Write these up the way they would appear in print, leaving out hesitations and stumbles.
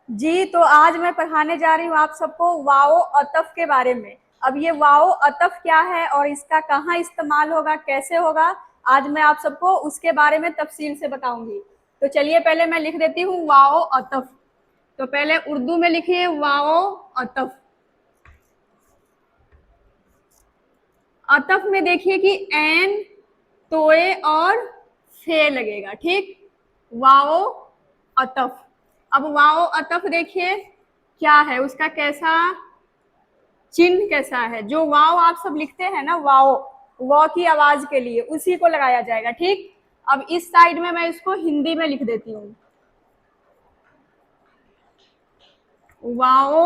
जी, तो आज मैं पढ़ाने जा रही हूँ आप सबको वाओ अतफ के बारे में। अब ये वाओ अतफ क्या है और इसका कहाँ इस्तेमाल होगा, कैसे होगा, आज मैं आप सबको उसके बारे में तफसील से बताऊंगी। तो चलिए पहले मैं लिख देती हूँ वाओ अतफ। तो पहले उर्दू में लिखिए वाओ अतफ। अतफ में देखिए कि एन, तोए और फे लगेगा, ठीक। वाओ अतफ। अब वाओ अतफ देखिए क्या है, उसका कैसा चिन्ह कैसा है। जो वाओ आप सब लिखते हैं ना, वाओ व की आवाज के लिए उसी को लगाया जाएगा, ठीक। अब इस साइड में मैं इसको हिंदी में लिख देती हूँ, वाओ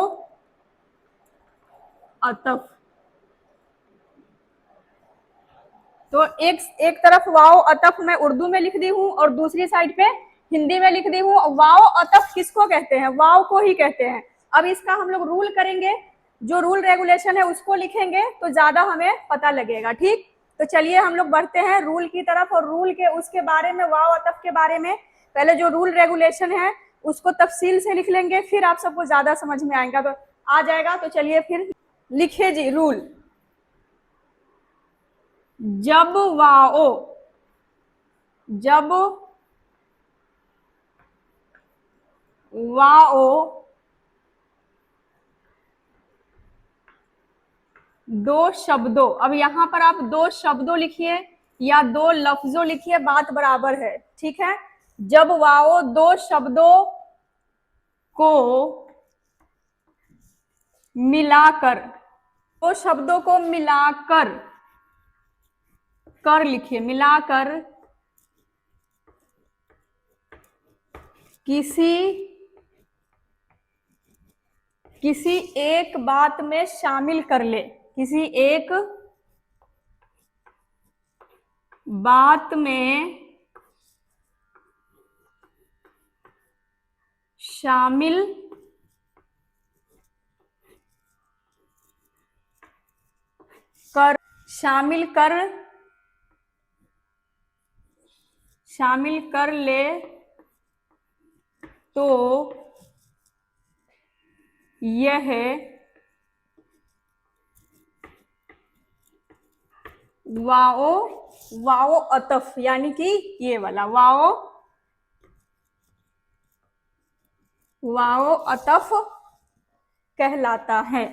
अतफ। तो एक तरफ वाओ अतफ मैं उर्दू में लिख दी हूँ और दूसरी साइड पे हिंदी में लिख दी हूँ। वाओ अतफ किसको कहते हैं, वाओ को ही कहते हैं। अब इसका हम लोग रूल करेंगे, जो रूल रेगुलेशन है उसको लिखेंगे तो ज्यादा हमें पता लगेगा, ठीक। तो चलिए हम लोग बढ़ते हैं रूल की तरफ, और रूल के उसके बारे में, वाओ अतफ के बारे में पहले जो रूल रेगुलेशन है उसको तफसील से लिख लेंगे, फिर आप सबको ज्यादा समझ में आएगा तो आ जाएगा। तो चलिए फिर लिखिए जी रूल। जब वाओ, जब वाओ दो शब्दों, अब यहां पर आप दो शब्दों लिखिए या दो लफ्जों लिखिए, बात बराबर है, ठीक है। जब वाओ दो शब्दों को मिलाकर, दो शब्दों को मिलाकर, कर लिखिए, मिलाकर किसी किसी एक बात में शामिल कर ले, किसी एक बात में शामिल कर, शामिल कर ले तो यह वाओ, वाओ अतफ, यानी कि ये वाला वाओ, वाओ अतफ कहलाता है।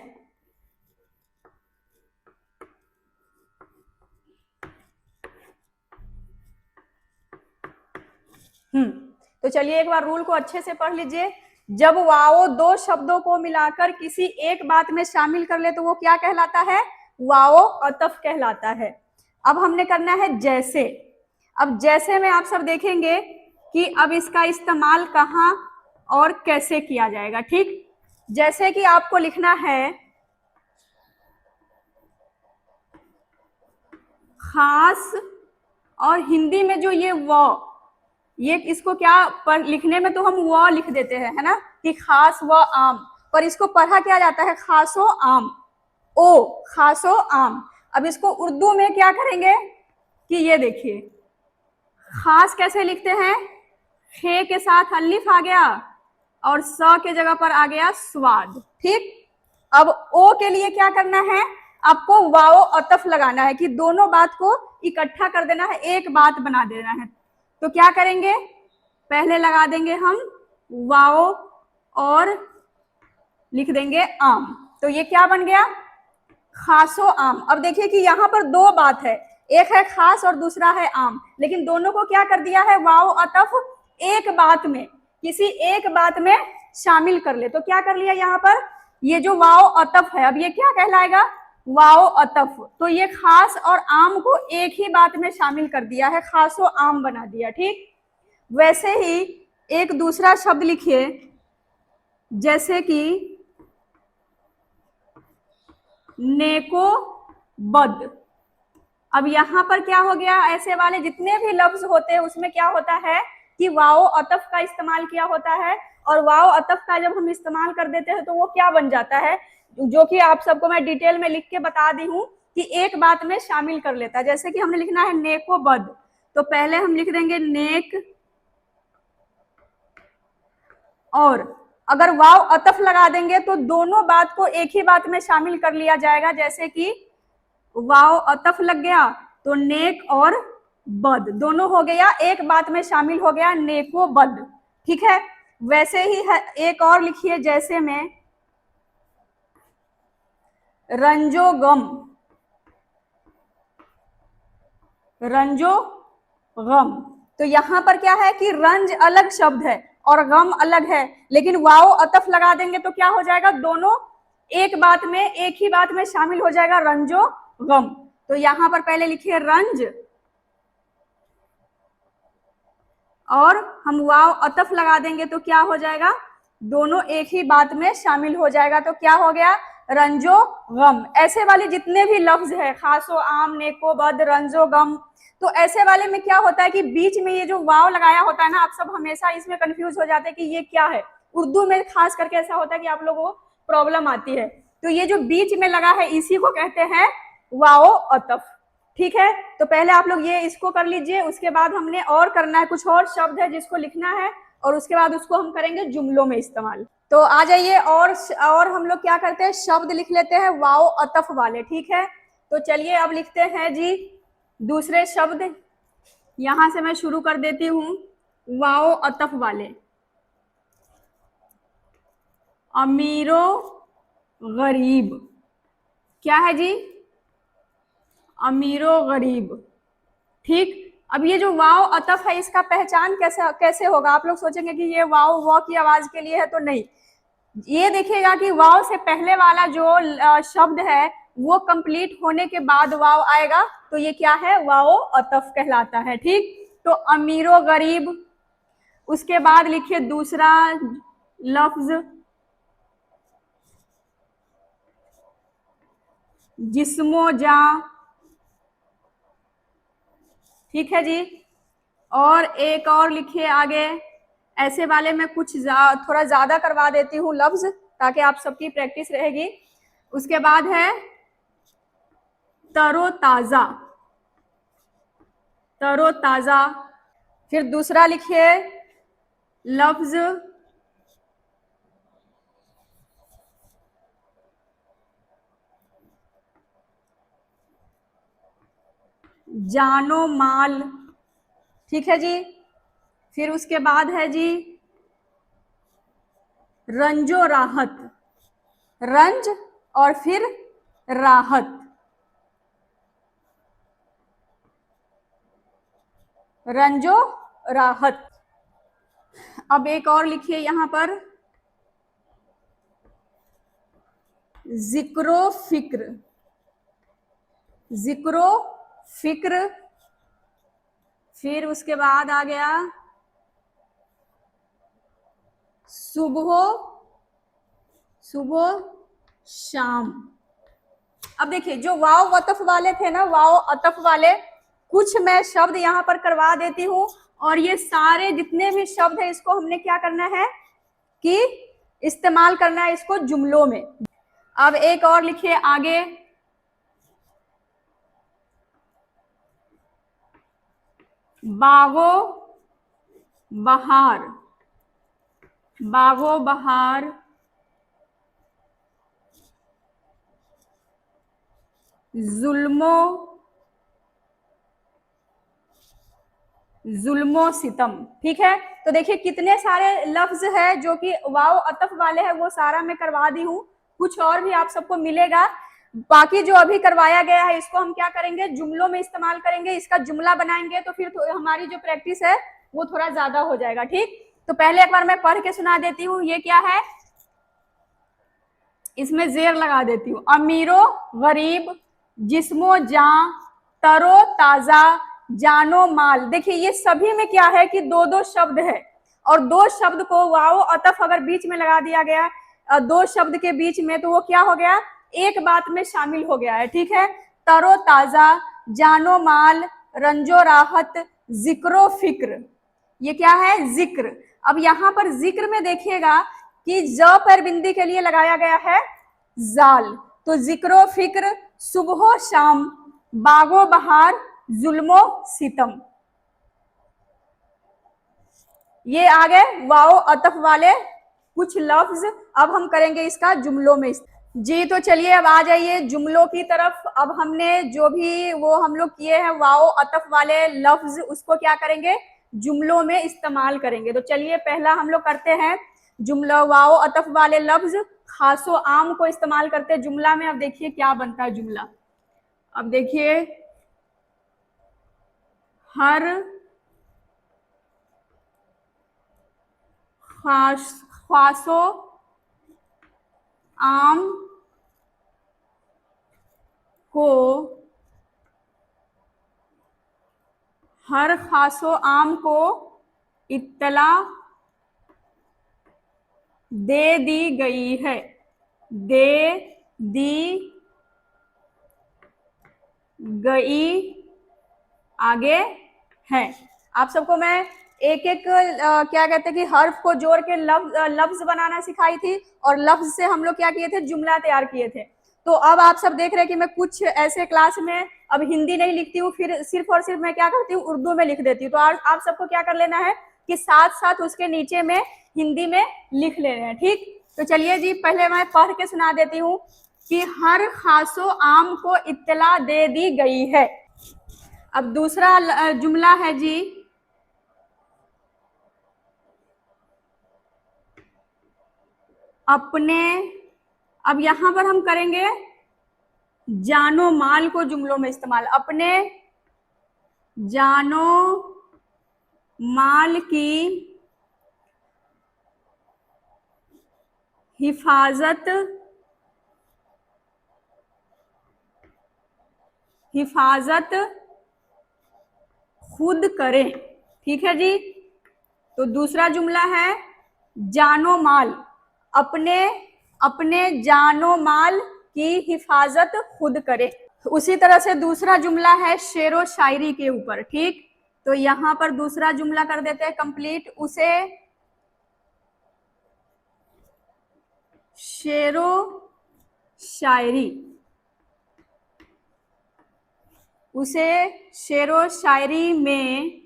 तो चलिए एक बार रूल को अच्छे से पढ़ लीजिए। जब वाओ दो शब्दों को मिलाकर किसी एक बात में शामिल कर ले तो वो क्या कहलाता है, वाओ अतफ कहलाता है। अब हमने करना है जैसे। अब जैसे में आप सब देखेंगे कि अब इसका इस्तेमाल कहाँ और कैसे किया जाएगा, ठीक। जैसे कि आपको लिखना है खास, और हिंदी में जो ये इसको क्या पर लिखने में तो हम वो लिख देते हैं, है ना, कि खास व आम, पर इसको पढ़ा क्या जाता है, खासो आम, ओ खासो आम। अब इसको उर्दू में क्या करेंगे कि ये देखिए खास कैसे लिखते हैं, खे के साथ अलिफ आ गया और स के जगह पर आ गया स्वाद, ठीक। अब ओ के लिए क्या करना है, आपको वाओ अतफ लगाना है कि दोनों बात को इकट्ठा कर देना है, एक बात बना देना है। तो क्या करेंगे, पहले लगा देंगे हम वाओ और लिख देंगे आम, तो ये क्या बन गया, खासो आम। अब देखिए कि यहाँ पर दो बात है, एक है खास और दूसरा है आम, लेकिन दोनों को क्या कर दिया है, वाओ अतफ एक बात में, किसी एक बात में शामिल कर ले। तो क्या कर लिया यहाँ पर, ये जो वाओ अतफ है अब ये क्या कहलाएगा, वाओ अतफ। तो ये खास और आम को एक ही बात में शामिल कर दिया है, खासो आम बना दिया, ठीक। वैसे ही एक दूसरा शब्द लिखिए, जैसे कि नेको बद। अब यहां पर क्या हो गया, ऐसे वाले जितने भी लफ्ज होते हैं उसमें क्या होता है कि वाओ अतफ का इस्तेमाल किया होता है, और वाओ अतफ का जब हम इस्तेमाल कर देते हैं तो वो क्या बन जाता है, जो कि आप सबको मैं डिटेल में लिख के बता दी हूं कि एक बात में शामिल कर लेता है। जैसे कि हमने लिखना है नेको बद, तो पहले हम लिख देंगे नेक, और अगर वाव अतफ लगा देंगे तो दोनों बात को एक ही बात में शामिल कर लिया जाएगा, जैसे कि वाव अतफ लग गया तो नेक और बद दोनों हो गया, एक बात में शामिल हो गया, नेको बद। ठीक है, वैसे ही है, एक और लिखिए, जैसे में रंजो गम, रंजो गम, तो यहां पर क्या है कि रंज अलग शब्द है और गम अलग है, लेकिन वाव अतफ लगा देंगे तो क्या हो जाएगा, दोनों एक बात में, एक ही बात में शामिल हो जाएगा, रंजो गम। तो यहां पर पहले लिखिए रंज और हम वाव अतफ लगा देंगे तो क्या हो जाएगा, दोनों एक ही बात में शामिल हो जाएगा, तो क्या हो गया, रंजो गम। ऐसे वाले जितने भी लफ्ज है, खासो आम, नेको बद, रंजो गम, तो ऐसे वाले में क्या होता है कि बीच में ये जो वाव लगाया होता है ना, आप सब हमेशा इसमें कंफ्यूज हो जाते हैं कि ये क्या है। उर्दू में खास करके ऐसा होता है कि आप लोगों को प्रॉब्लम आती है, तो ये जो बीच में लगा है इसी को कहते हैं वाव अतफ। ठीक है, तो पहले आप लोग ये इसको कर लीजिए, उसके बाद हमने और करना है, कुछ और शब्द है जिसको लिखना है और उसके बाद उसको हम करेंगे जुमलों में इस्तेमाल। तो आ जाइए, और हम लोग क्या करते हैं, शब्द लिख लेते हैं वाव अतफ वाले। ठीक है, तो चलिए अब लिखते हैं जी दूसरे शब्द, यहां से मैं शुरू कर देती हूं, वाव अतफ वाले। अमीरो गरीब, क्या है जी, अमीरो गरीब। ठीक, अब ये जो वाव अतफ है इसका पहचान कैसे कैसे होगा, आप लोग सोचेंगे कि ये वाव व की आवाज के लिए है, तो नहीं, ये देखिएगा कि वाव से पहले वाला जो शब्द है वो कंप्लीट होने के बाद वाव आएगा, तो ये क्या है, वाव अतफ कहलाता है। ठीक, तो अमीरो गरीब, उसके बाद लिखिए दूसरा लफ्ज जिस्मो जा। ठीक है जी, और एक और लिखिए आगे, ऐसे वाले में कुछ थोड़ा ज्यादा करवा देती हूँ लफ्ज, ताकि आप सबकी प्रैक्टिस रहेगी। उसके बाद है तरोताजा, तरोताजा। फिर दूसरा लिखिए लफ्ज जानो माल। ठीक है जी, फिर उसके बाद है जी रंजो राहत, रंज और फिर राहत, रंजो राहत। अब एक और लिखिए यहां पर जिक्रो फिक्र, जिक्रो फिक्र। फिर उसके बाद आ गया सुबह, सुबह शाम। अब देखिए जो वाव अतफ वाले थे ना, वाव अतफ वाले, कुछ मैं शब्द यहाँ पर करवा देती हूँ, और ये सारे जितने भी शब्द है इसको हमने क्या करना है कि इस्तेमाल करना है इसको जुमलों में। अब एक और लिखिए आगे, बागो बहार, बागो बहार, जुल्मो, जुल्मो सितम। ठीक है, तो देखिए कितने सारे लफ्ज है जो कि वाव अतफ वाले हैं, वो सारा मैं करवा दी हूँ, कुछ और भी आप सबको मिलेगा। बाकी जो अभी करवाया गया है इसको हम क्या करेंगे, जुमलों में इस्तेमाल करेंगे, इसका जुमला बनाएंगे, तो फिर हमारी जो प्रैक्टिस है वो थोड़ा ज्यादा हो जाएगा। ठीक, तो पहले एक बार मैं पढ़ के सुना देती हूँ, ये क्या है, इसमें जेर लगा देती हूँ, अमीरो गरीब, जिस्मो जां, तरो ताजा, जानो माल। देखिए ये सभी में क्या है कि दो दो शब्द है, और दो शब्द को वाव अतफ अगर बीच में लगा दिया गया दो शब्द के बीच में, तो वो क्या हो गया, एक बात में शामिल हो गया है। ठीक है, तरो ताजा, जानो माल, रंजो राहत, जिक्रो फिक्र, ये क्या है, जिक्र। अब यहाँ पर जिक्र में देखिएगा कि ज पर बिंदी के लिए लगाया गया है जाल, तो जिक्रो फिक्र, सुबह शाम, बागो बहार, जुल्मो सितम, ये आ गए वाओ अतफ वाले कुछ लफ्ज अब हम करेंगे इसका जुमलों में। जी तो चलिए अब आ जाइए जुमलों की तरफ। अब हमने जो भी वो हम लोग किए हैं वाओ अतफ वाले लफ्ज, उसको क्या करेंगे, जुमलों में इस्तेमाल करेंगे। तो चलिए पहला हम लोग करते हैं जुमला वाओ अतफ वाले लफ्ज खासो आम को इस्तेमाल करते हैं जुमला में। अब देखिए क्या बनता है जुमला। अब देखिए, हर खासो आम को, हर खासो आम को इत्तला दे दी गई है, दे दी गई आगे है। आप सबको मैं एक एक क्या कहते हैं कि हर्फ को जोड़ के लफ्ज बनाना सिखाई थी और लफ्ज से हम लोग क्या किए थे, जुमला तैयार किए थे। तो अब आप सब देख रहे हैं कि मैं कुछ ऐसे क्लास में अब हिंदी नहीं लिखती हूँ, फिर सिर्फ और सिर्फ मैं क्या करती हूँ, उर्दू में लिख देती हूँ। तो आप सबको क्या कर लेना है कि साथ साथ उसके नीचे में हिंदी में लिख लेना है, ठीक। तो चलिए जी पहले मैं पढ़ के सुना देती हूँ कि हर खासो आम को इत्तला दे दी गई है। अब दूसरा जुमला है जी, अपने, अब यहां पर हम करेंगे जानो माल को जुमलों में इस्तेमाल। अपने जानो माल की हिफाजत खुद करें, ठीक है जी। तो दूसरा जुमला है जानो माल, अपने जानो माल की हिफाजत खुद करें। उसी तरह से दूसरा जुमला है शेरो शायरी के ऊपर, ठीक। तो यहां पर दूसरा जुमला कर देते हैं कंप्लीट, उसे शेरो शायरी, उसे शेरो शायरी में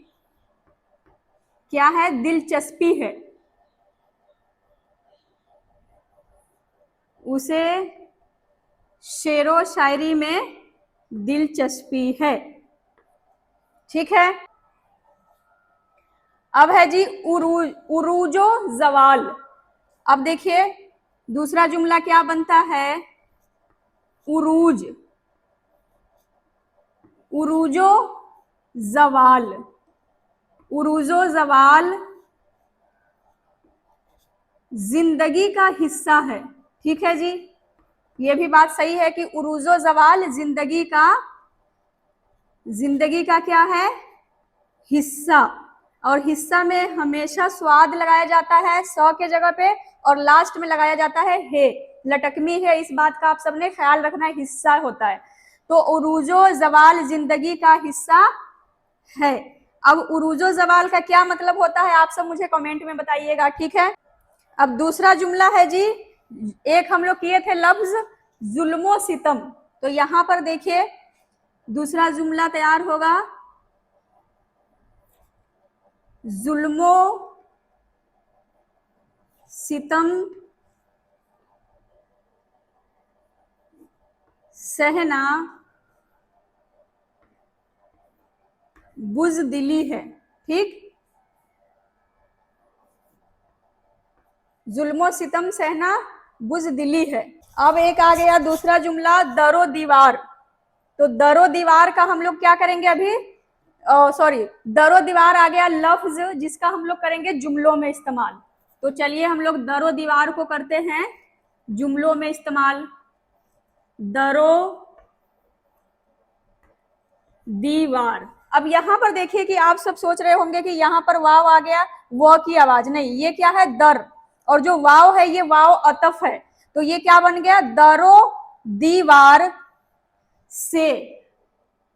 क्या है, दिलचस्पी है, उसे शेरो शायरी में दिलचस्पी है, ठीक है। अब है जी उरूजो जवाल। अब देखिए दूसरा जुमला क्या बनता है, उरूज, उरूजो जवाल, उरूजो जवाल जिंदगी का हिस्सा है, ठीक है जी। ये भी बात सही है कि उरूजो जवाल जिंदगी का क्या है, हिस्सा। और हिस्सा में हमेशा स्वाद लगाया जाता है स के जगह पे, और लास्ट में लगाया जाता है हे, लटकमी है, इस बात का आप सबने ख्याल रखना है, हिस्सा होता है। तो उरूजो जवाल जिंदगी का हिस्सा है। अब उरूजो जवाल का क्या मतलब होता है आप सब मुझे कमेंट में बताइएगा, ठीक है। अब दूसरा जुमला है जी, एक हम लोग किए थे लफ्ज जुल्मो सितम। तो यहां पर देखिए दूसरा जुमला तैयार होगा, जुल्मो सितम सहना बुज़दिली है, ठीक। जुल्मो सितम सहना बुज़दिली है। अब एक आ गया दूसरा जुमला दरो दीवार। तो दरो दीवार का हम लोग क्या करेंगे अभी, सॉरी, दरो दीवार आ गया लफ्ज जिसका हम लोग करेंगे जुमलों में इस्तेमाल। तो चलिए हम लोग दरो दीवार को करते हैं जुमलों में इस्तेमाल। दरो दीवार। अब यहां पर देखिए कि आप सब सोच रहे होंगे कि यहां पर वाव आ गया, वो की आवाज नहीं, ये क्या है, दर, और जो वाव है ये वाव अतफ है। तो ये क्या बन गया, दरो दीवार से।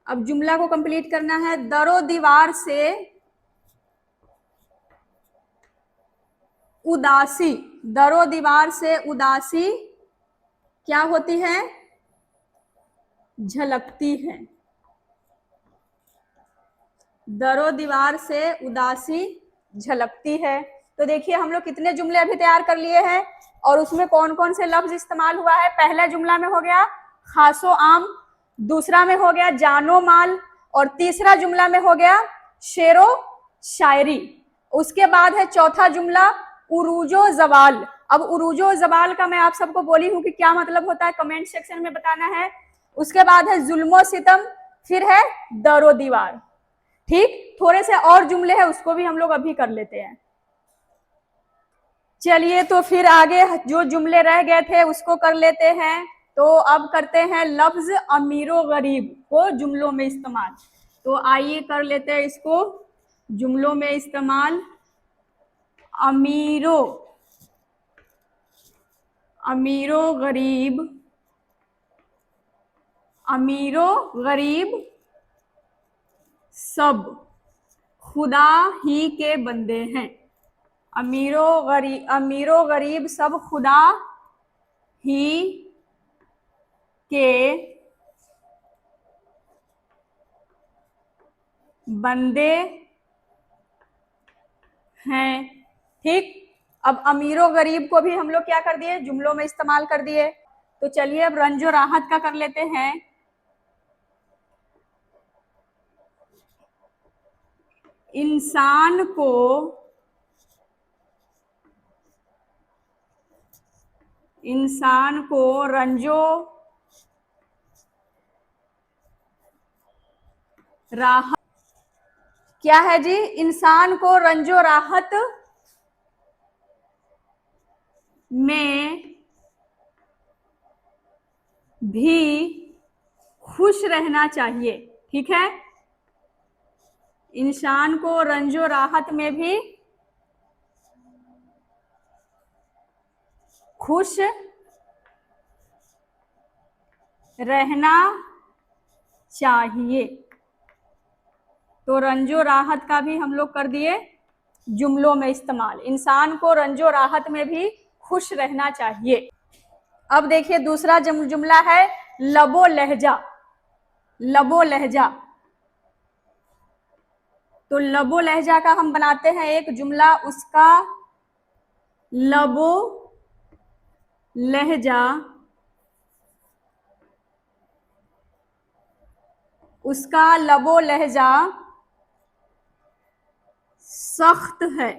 अब जुमला को कंप्लीट करना है, दरो दीवार से उदासी, दरो दीवार से उदासी क्या होती है, झलकती है। दरो दीवार से उदासी झलकती है। तो देखिए हम लोग कितने जुमले अभी तैयार कर लिए हैं और उसमें कौन कौन से लफ्ज इस्तेमाल हुआ है। पहला जुमला में हो गया खासो आम, दूसरा में हो गया जानो माल, और तीसरा जुमला में हो गया शेरो शायरी। उसके बाद है चौथा जुमला उरूजो जवाल। अब उरूजो जवाल का मैं आप सबको बोली हूं कि क्या मतलब होता है, कमेंट सेक्शन में बताना है। उसके बाद है जुल्मो सितम, फिर है दरो दीवार। ठीक, थोड़े से और जुमले हैं उसको भी हम लोग अभी कर लेते हैं। चलिए तो फिर आगे जो जुमले रह गए थे उसको कर लेते हैं। तो अब करते हैं लफ्ज अमीरो गरीब को जुमलों में इस्तेमाल। तो आइए कर लेते हैं इसको जुमलों में इस्तेमाल। अमीरो अमीरो गरीब, अमीरो गरीब सब खुदा ही के बंदे हैं। अमीरो गरीब सब खुदा ही के बंदे हैं। ठीक, अब अमीरो गरीब को भी हम लोग क्या कर दिए, जुमलों में इस्तेमाल कर दिए। तो चलिए अब रंजो राहत का कर लेते हैं। इंसान को रंजो राहत क्या है जी, इंसान को रंजो राहत में भी खुश रहना चाहिए। ठीक है, इंसान को रंजो राहत में भी खुश रहना चाहिए। तो रंजो राहत का भी हम लोग कर दिए जुमलों में इस्तेमाल। इंसान को रंजो राहत में भी खुश रहना चाहिए। अब देखिए दूसरा जुमला है लबो लहजा। लबो लहजा, तो लबो लहजा का हम बनाते हैं एक जुमला। उसका लबो लहजा, उसका लबो लहजा सख्त है,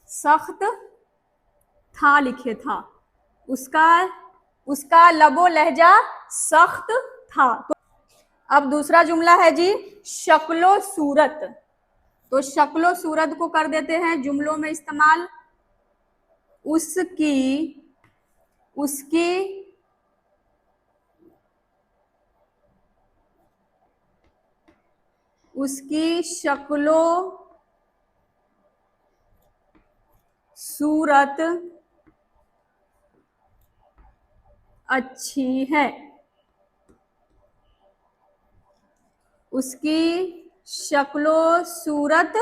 सख्त था लिखे था। उसका लबो लहजा सख्त था। तो अब दूसरा जुमला है जी शक्लो सूरत। तो शक्लो सूरत को कर देते हैं जुमलों में इस्तेमाल। उसकी उसकी उसकी शक्लो सूरत अच्छी है। उसकी शक्लो सूरत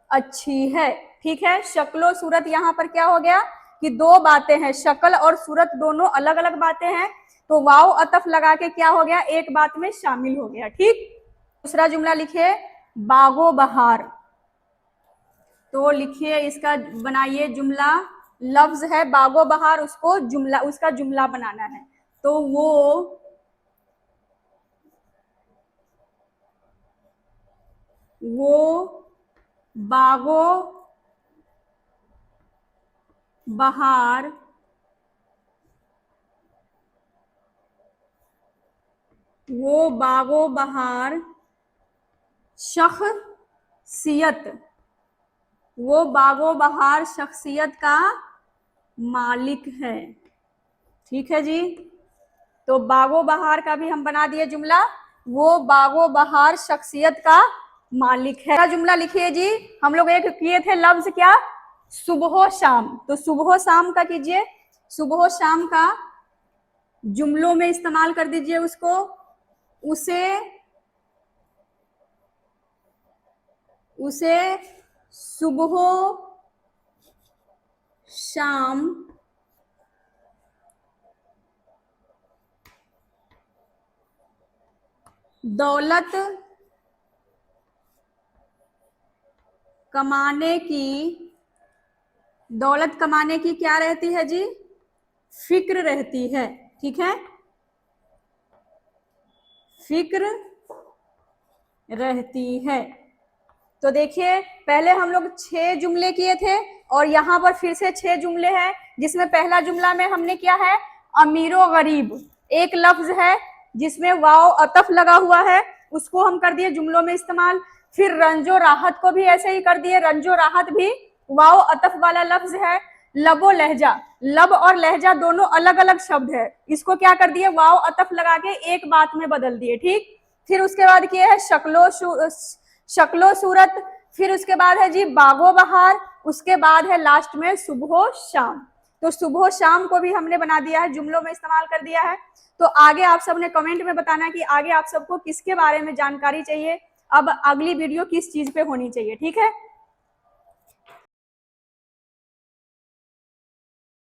अच्छी है। ठीक है, शक्लो सूरत यहाँ पर क्या हो गया कि दो बातें हैं, शक्ल और सूरत दोनों अलग अलग बातें हैं। तो वाव अतफ लगा के क्या हो गया, एक बात में शामिल हो गया। ठीक, दूसरा जुमला लिखिए बागो बहार। तो लिखिए इसका बनाइए जुमला। लफ्ज है बागो बहार, उसको जुमला, उसका जुमला बनाना है। तो वो बागो बहार वो बागो बहार शख्सियत, वो बागो बहार शख्सियत का मालिक है। ठीक है जी, तो बागो बहार का भी हम बना दिए जुमला, वो बागो बहार शख्सियत का मालिक है। जुमला लिखिए जी, हम लोग एक किए थे लफ्ज क्या, सुबह शाम। तो सुबह शाम का कीजिए, सुबह शाम का जुमलों में इस्तेमाल कर दीजिए उसको। उसे उसे सुबह शाम दौलत कमाने की, दौलत कमाने की क्या रहती है जी? फिक्र रहती है। ठीक है, फिक्र रहती है। तो देखिए पहले हम लोग 6 जुमले किए थे और यहाँ पर फिर से 6 जुमले हैं, जिसमें पहला जुमला में हमने किया है अमीरो गरीब, एक लफ्ज है जिसमें वाव अतफ लगा हुआ है, उसको हम कर दिए जुमलों में इस्तेमाल। फिर रंजो राहत को भी ऐसे ही कर दिए, रंजो राहत भी वाव अतफ वाला लफ्ज है। लबो लहजा, लब और लहजा दोनों अलग अलग शब्द है, इसको क्या कर दिए, वाव अतफ लगा के एक बात में बदल दिए। ठीक, फिर उसके बाद किए है शक्लो सूरत, फिर उसके बाद है जी बागो बहार, उसके बाद है लास्ट में सुबह शाम। तो सुबह शाम को भी हमने बना दिया है, जुमलों में इस्तेमाल कर दिया है। तो आगे आप सबने कमेंट में बताना कि आगे आप सबको किसके बारे में जानकारी चाहिए, अब अगली वीडियो किस चीज पे होनी चाहिए। ठीक है।